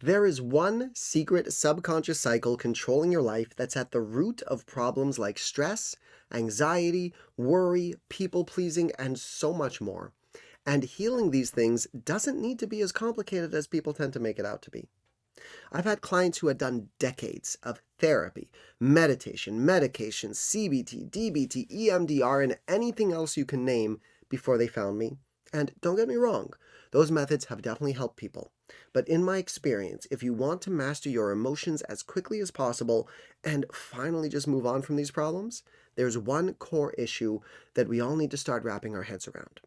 There is one secret subconscious cycle controlling your life that's at the root of problems like stress, anxiety, worry, people pleasing, and so much more. And healing these things doesn't need to be as complicated as people tend to make it out to be. I've had clients who had done decades of therapy, meditation, medication, CBT, DBT, EMDR, and anything else you can name before they found me. And don't get me wrong, those methods have definitely helped people. But in my experience, if you want to master your emotions as quickly as possible and finally just move on from these problems, there's one core issue that we all need to start wrapping our heads around.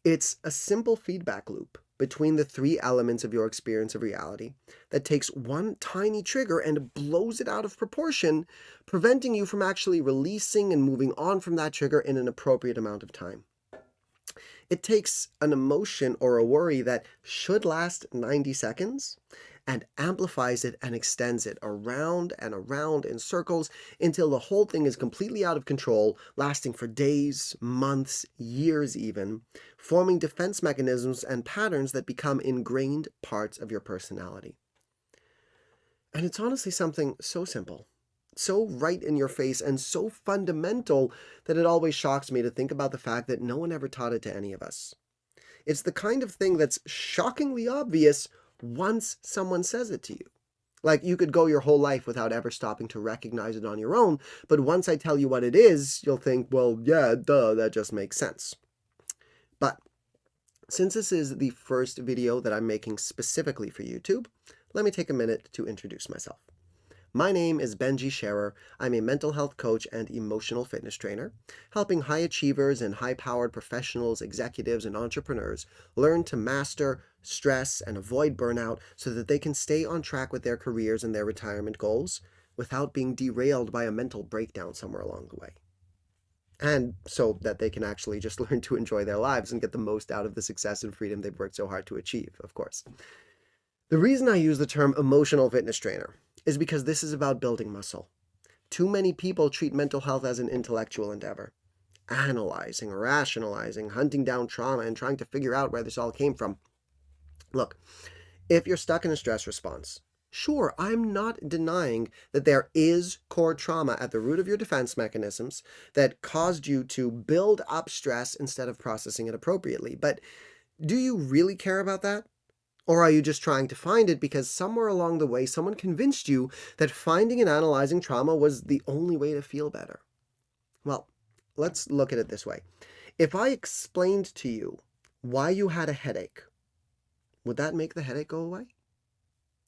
It's a simple feedback loop between the three elements of your experience of reality that takes one tiny trigger and blows it out of proportion, preventing you from actually releasing and moving on from that trigger in an appropriate amount of time. It takes an emotion or a worry that should last 90 seconds and amplifies it and extends it around and around in circles until the whole thing is completely out of control, lasting for days, months, years even, forming defense mechanisms and patterns that become ingrained parts of your personality. And it's honestly something so simple, so right in your face, and so fundamental that it always shocks me to think about the fact that no one ever taught it to any of us. It's the kind of thing that's shockingly obvious once someone says it to you. Like, you could go your whole life without ever stopping to recognize it on your own, but once I tell you what it is, you'll think, well, yeah, duh, that just makes sense. But since this is the first video that I'm making specifically for YouTube, let me take a minute to introduce myself. My name is Benji Scherer. I'm a mental health coach and emotional fitness trainer, helping high achievers and high-powered professionals, executives, and entrepreneurs learn to master stress and avoid burnout so that they can stay on track with their careers and their retirement goals without being derailed by a mental breakdown somewhere along the way. And so that they can actually just learn to enjoy their lives and get the most out of the success and freedom they've worked so hard to achieve, of course. The reason I use the term emotional fitness trainer is because this is about building muscle. Too many people treat mental health as an intellectual endeavor, analyzing, rationalizing, hunting down trauma, and trying to figure out where this all came from. Look, if you're stuck in a stress response, sure, I'm not denying that there is core trauma at the root of your defense mechanisms that caused you to build up stress instead of processing it appropriately. But do you really care about that? Or are you just trying to find it because somewhere along the way someone convinced you that finding and analyzing trauma was the only way to feel better? Well, let's look at it this way. If I explained to you why you had a headache, would that make the headache go away?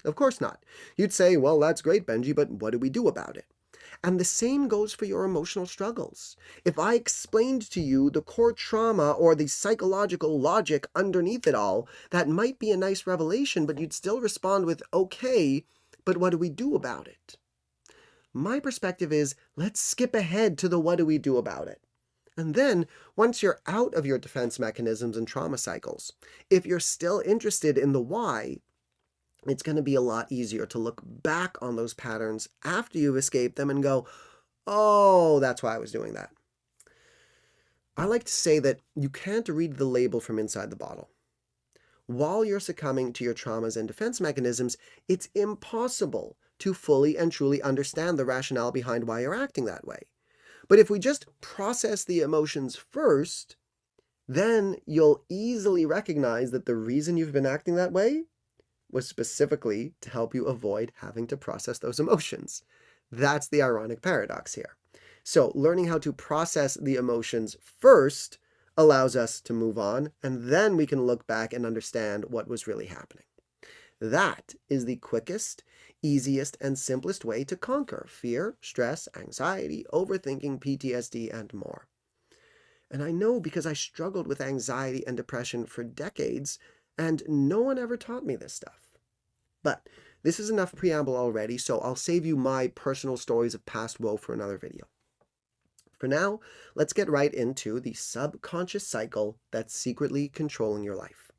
Of course not. You'd say, well, that's great, Benji, but what do we do about it? And the same goes for your emotional struggles. If I explained to you the core trauma or the psychological logic underneath it all, that might be a nice revelation, but you'd still respond with, okay, but what do we do about it? My perspective is, let's skip ahead to the what do we do about it. And then, once you're out of your defense mechanisms and trauma cycles, if you're still interested in the why, it's going to be a lot easier to look back on those patterns after you've escaped them and go, oh, that's why I was doing that. I like to say that you can't read the label from inside the bottle. While you're succumbing to your traumas and defense mechanisms, it's impossible to fully and truly understand the rationale behind why you're acting that way. But if we just process the emotions first, then you'll easily recognize that the reason you've been acting that way was specifically to help you avoid having to process those emotions. That's the ironic paradox here. So learning how to process the emotions first allows us to move on, and then we can look back and understand what was really happening. That is the quickest, easiest, and simplest way to conquer fear, stress, anxiety, overthinking, PTSD, and more. And I know because I struggled with anxiety and depression for decades, and no one ever taught me this stuff. But this is enough preamble already, so I'll save you my personal stories of past woe for another video. For now, let's get right into the subconscious cycle that's secretly controlling your life.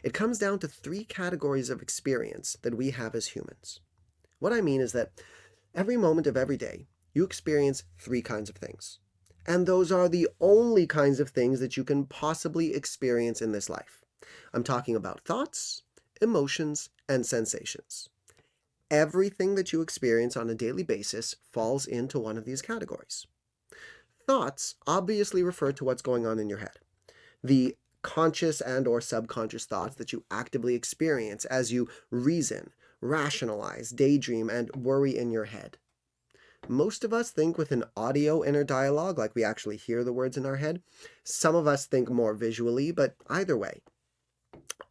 It comes down to three categories of experience that we have as humans. What I mean is that every moment of every day, you experience three kinds of things. And those are the only kinds of things that you can possibly experience in this life. I'm talking about thoughts, emotions, and sensations. Everything that you experience on a daily basis falls into one of these categories. Thoughts obviously refer to what's going on in your head. The conscious and or subconscious thoughts that you actively experience as you reason, rationalize, daydream, and worry in your head. Most of us think with an audio inner dialogue, like we actually hear the words in our head. Some of us think more visually, but either way,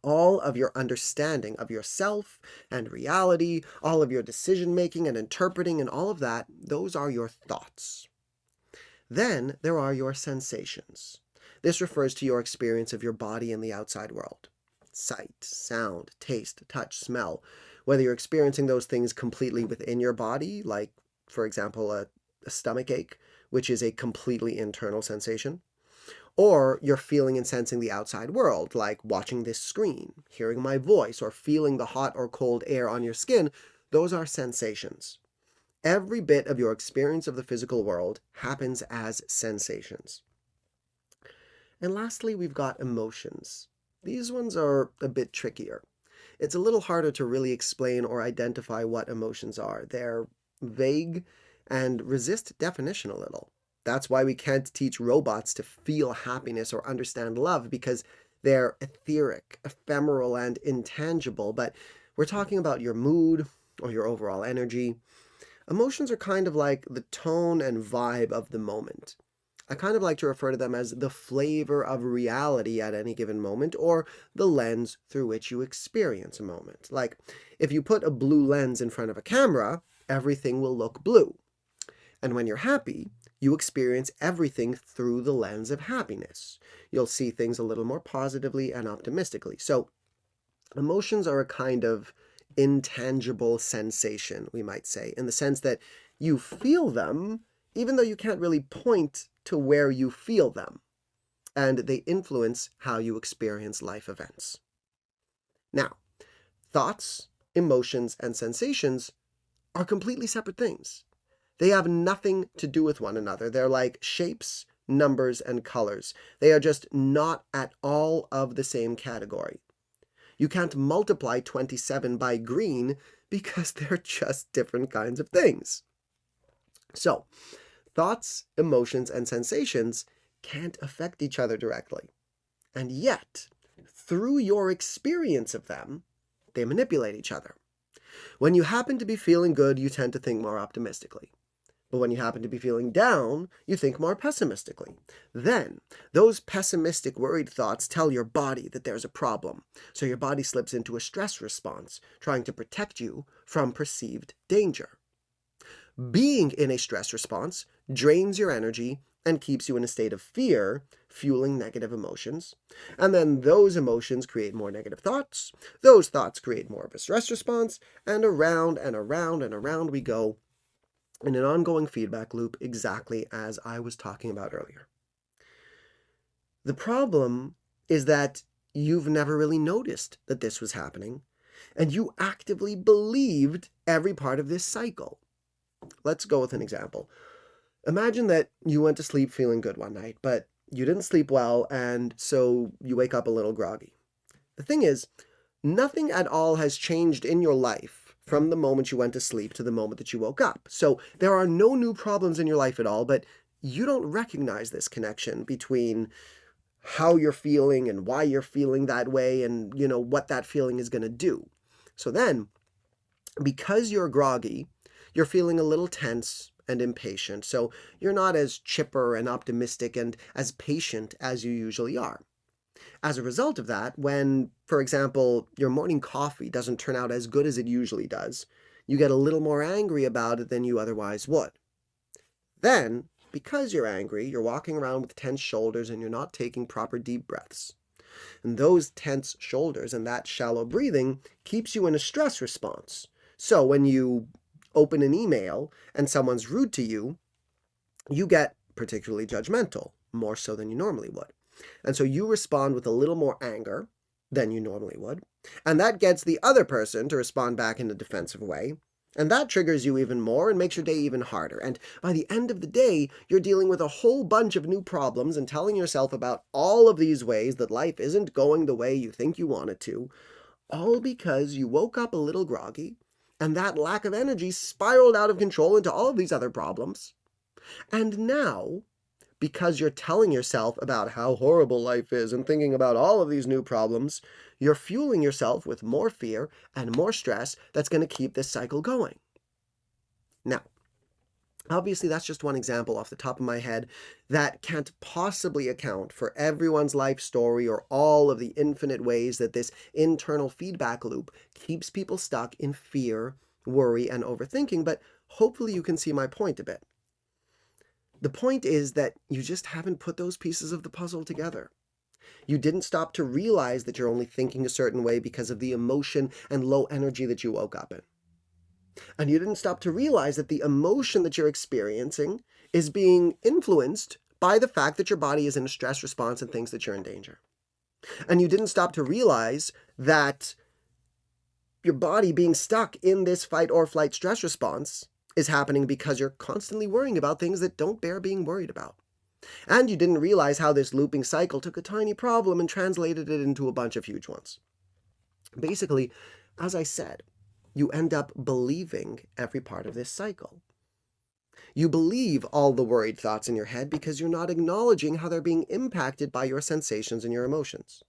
all of your understanding of yourself and reality, all of your decision making and interpreting and all of that, those are your thoughts. Then there are your sensations. This refers to your experience of your body in the outside world. Sight, sound, taste, touch, smell. Whether you're experiencing those things completely within your body, like, for example, a stomach ache, which is a completely internal sensation, or you're feeling and sensing the outside world, like watching this screen, hearing my voice, or feeling the hot or cold air on your skin. Those are sensations. Every bit of your experience of the physical world happens as sensations. And lastly, we've got emotions. These ones are a bit trickier. It's a little harder to really explain or identify what emotions are. They're vague and resist definition a little. That's why we can't teach robots to feel happiness or understand love, because they're etheric, ephemeral, and intangible. But we're talking about your mood or your overall energy. Emotions are kind of like the tone and vibe of the moment. I kind of like to refer to them as the flavor of reality at any given moment, or the lens through which you experience a moment. Like, if you put a blue lens in front of a camera, everything will look blue. And when you're happy, you experience everything through the lens of happiness. You'll see things a little more positively and optimistically. So, emotions are a kind of intangible sensation, we might say, in the sense that you feel them, even though you can't really point to where you feel them, and they influence how you experience life events. Now, thoughts, emotions, and sensations are completely separate things. They have nothing to do with one another. They're like shapes, numbers, and colors. They are just not at all of the same category. You can't multiply 27 by green because they're just different kinds of things. So, thoughts, emotions, and sensations can't affect each other directly. And yet, through your experience of them, they manipulate each other. When you happen to be feeling good, you tend to think more optimistically. But when you happen to be feeling down, you think more pessimistically. Then, those pessimistic, worried thoughts tell your body that there's a problem. So your body slips into a stress response, trying to protect you from perceived danger. Being in a stress response drains your energy and keeps you in a state of fear, fueling negative emotions. And then those emotions create more negative thoughts. Those thoughts create more of a stress response, and around and around and around we go in an ongoing feedback loop, exactly as I was talking about earlier. The problem is that you've never really noticed that this was happening, and you actively believed every part of this cycle. Let's go with an example. Imagine that you went to sleep feeling good one night, but you didn't sleep well, and so you wake up a little groggy. The thing is, nothing at all has changed in your life from the moment you went to sleep to the moment that you woke up. So there are no new problems in your life at all, but you don't recognize this connection between how you're feeling and why you're feeling that way and, what that feeling is going to do. So then, because you're groggy, you're feeling a little tense and impatient. So you're not as chipper and optimistic and as patient as you usually are. As a result of that, when, for example, your morning coffee doesn't turn out as good as it usually does, you get a little more angry about it than you otherwise would. Then, because you're angry, you're walking around with tense shoulders and you're not taking proper deep breaths. And those tense shoulders and that shallow breathing keeps you in a stress response. So when you open an email and someone's rude to you, you get particularly judgmental, more so than you normally would. And so you respond with a little more anger than you normally would. And that gets the other person to respond back in a defensive way. And that triggers you even more and makes your day even harder. And by the end of the day, you're dealing with a whole bunch of new problems and telling yourself about all of these ways that life isn't going the way you think you want it to, all because you woke up a little groggy, and that lack of energy spiraled out of control into all of these other problems. And now, because you're telling yourself about how horrible life is and thinking about all of these new problems, you're fueling yourself with more fear and more stress that's going to keep this cycle going. Now, obviously, that's just one example off the top of my head that can't possibly account for everyone's life story or all of the infinite ways that this internal feedback loop keeps people stuck in fear, worry, and overthinking, but hopefully you can see my point a bit. The point is that you just haven't put those pieces of the puzzle together. You didn't stop to realize that you're only thinking a certain way because of the emotion and low energy that you woke up in. And you didn't stop to realize that the emotion that you're experiencing is being influenced by the fact that your body is in a stress response and thinks that you're in danger. And you didn't stop to realize that your body being stuck in this fight or flight stress response is happening because you're constantly worrying about things that don't bear being worried about. And you didn't realize how this looping cycle took a tiny problem and translated it into a bunch of huge ones. Basically, as I said, you end up believing every part of this cycle. You believe all the worried thoughts in your head because you're not acknowledging how they're being impacted by your sensations and your emotions.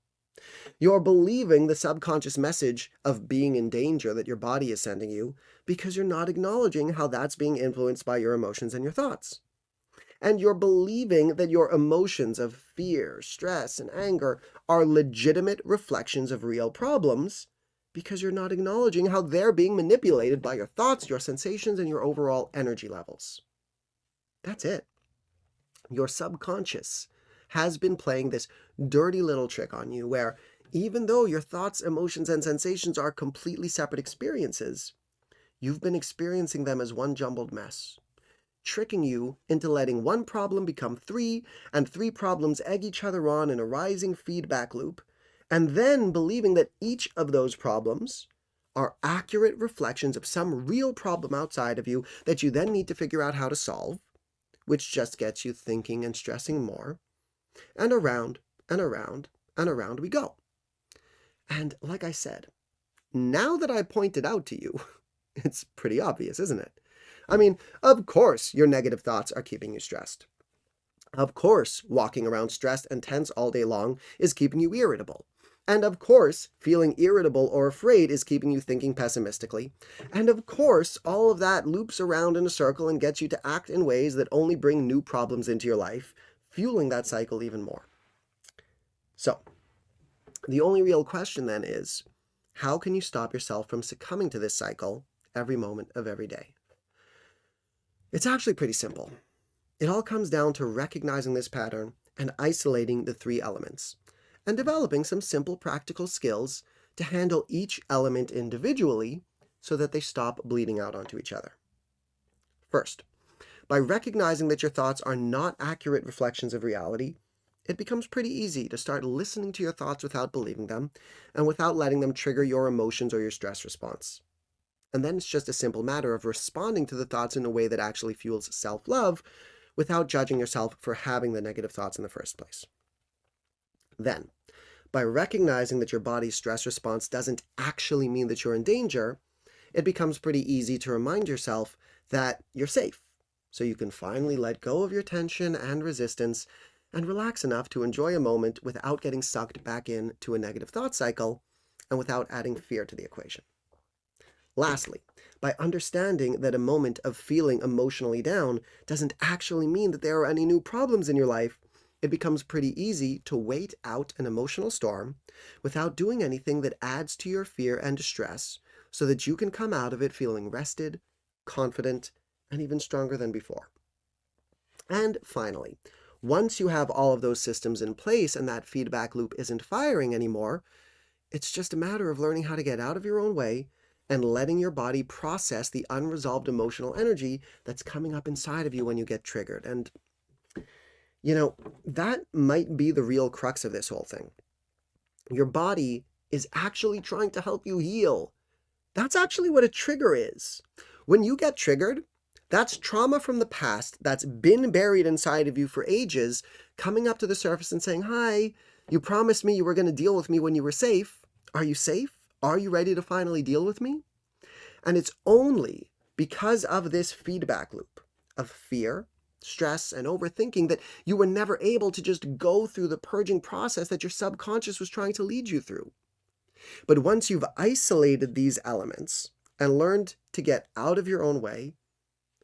You're believing the subconscious message of being in danger that your body is sending you because you're not acknowledging how that's being influenced by your emotions and your thoughts. And you're believing that your emotions of fear, stress, and anger are legitimate reflections of real problems because you're not acknowledging how they're being manipulated by your thoughts, your sensations, and your overall energy levels. That's it. Your subconscious has been playing this dirty little trick on you where even though your thoughts, emotions, and sensations are completely separate experiences, you've been experiencing them as one jumbled mess, tricking you into letting one problem become three, and three problems egg each other on in a rising feedback loop, and then believing that each of those problems are accurate reflections of some real problem outside of you that you then need to figure out how to solve, which just gets you thinking and stressing more, and around and around and around we go. And like I said, now that I pointed out to you, it's pretty obvious, isn't it? I mean, of course your negative thoughts are keeping you stressed. Of course, walking around stressed and tense all day long is keeping you irritable. And of course, feeling irritable or afraid is keeping you thinking pessimistically. And of course, all of that loops around in a circle and gets you to act in ways that only bring new problems into your life, fueling that cycle even more. So, the only real question then is, how can you stop yourself from succumbing to this cycle every moment of every day? It's actually pretty simple. It all comes down to recognizing this pattern and isolating the three elements, and developing some simple practical skills to handle each element individually so that they stop bleeding out onto each other. First, by recognizing that your thoughts are not accurate reflections of reality, it becomes pretty easy to start listening to your thoughts without believing them and without letting them trigger your emotions or your stress response. And then it's just a simple matter of responding to the thoughts in a way that actually fuels self-love without judging yourself for having the negative thoughts in the first place. Then, by recognizing that your body's stress response doesn't actually mean that you're in danger, it becomes pretty easy to remind yourself that you're safe, so you can finally let go of your tension and resistance and relax enough to enjoy a moment without getting sucked back into a negative thought cycle and without adding fear to the equation. Lastly, by understanding that a moment of feeling emotionally down doesn't actually mean that there are any new problems in your life, it becomes pretty easy to wait out an emotional storm without doing anything that adds to your fear and distress so that you can come out of it feeling rested, confident, and even stronger than before. And finally, once you have all of those systems in place and that feedback loop isn't firing anymore, it's just a matter of learning how to get out of your own way and letting your body process the unresolved emotional energy that's coming up inside of you when you get triggered. And, that might be the real crux of this whole thing. Your body is actually trying to help you heal. That's actually what a trigger is. When you get triggered, that's trauma from the past that's been buried inside of you for ages, coming up to the surface and saying, "Hi, you promised me you were going to deal with me when you were safe. Are you safe? Are you ready to finally deal with me? And it's only because of this feedback loop of fear, stress, and overthinking that you were never able to just go through the purging process that your subconscious was trying to lead you through. But once you've isolated these elements and learned to get out of your own way,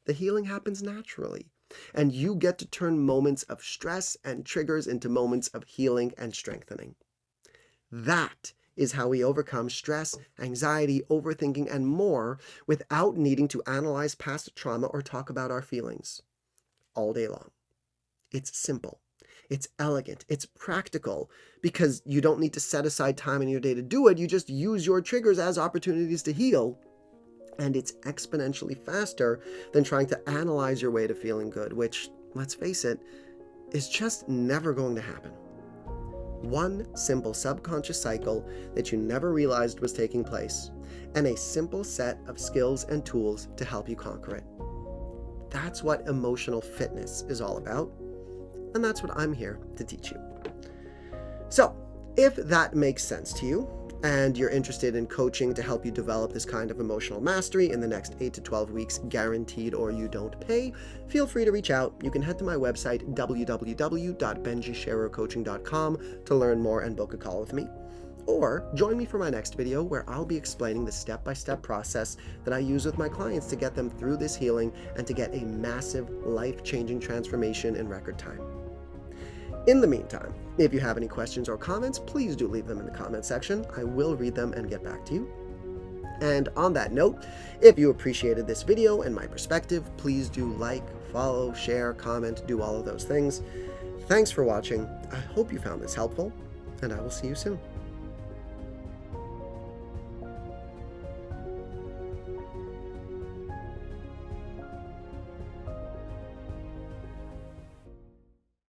the healing happens naturally. And you get to turn moments of stress and triggers into moments of healing and strengthening. That is how we overcome stress, anxiety, overthinking, and more without needing to analyze past trauma or talk about our feelings all day long. It's simple. It's elegant. It's practical because you don't need to set aside time in your day to do it. You just use your triggers as opportunities to heal. And it's exponentially faster than trying to analyze your way to feeling good, which, let's face it, is just never going to happen. One simple subconscious cycle that you never realized was taking place, and a simple set of skills and tools to help you conquer it. That's what emotional fitness is all about, and that's what I'm here to teach you. So, if that makes sense to you, and you're interested in coaching to help you develop this kind of emotional mastery in the next 8 to 12 weeks, guaranteed or you don't pay, feel free to reach out. You can head to my website, www.benjisherercoaching.com, to learn more and book a call with me. Or join me for my next video where I'll be explaining the step-by-step process that I use with my clients to get them through this healing and to get a massive, life-changing transformation in record time. In the meantime, if you have any questions or comments, please do leave them in the comment section. I will read them and get back to you. And on that note, if you appreciated this video and my perspective, please do like, follow, share, comment, do all of those things. Thanks for watching. I hope you found this helpful, and I will see you soon.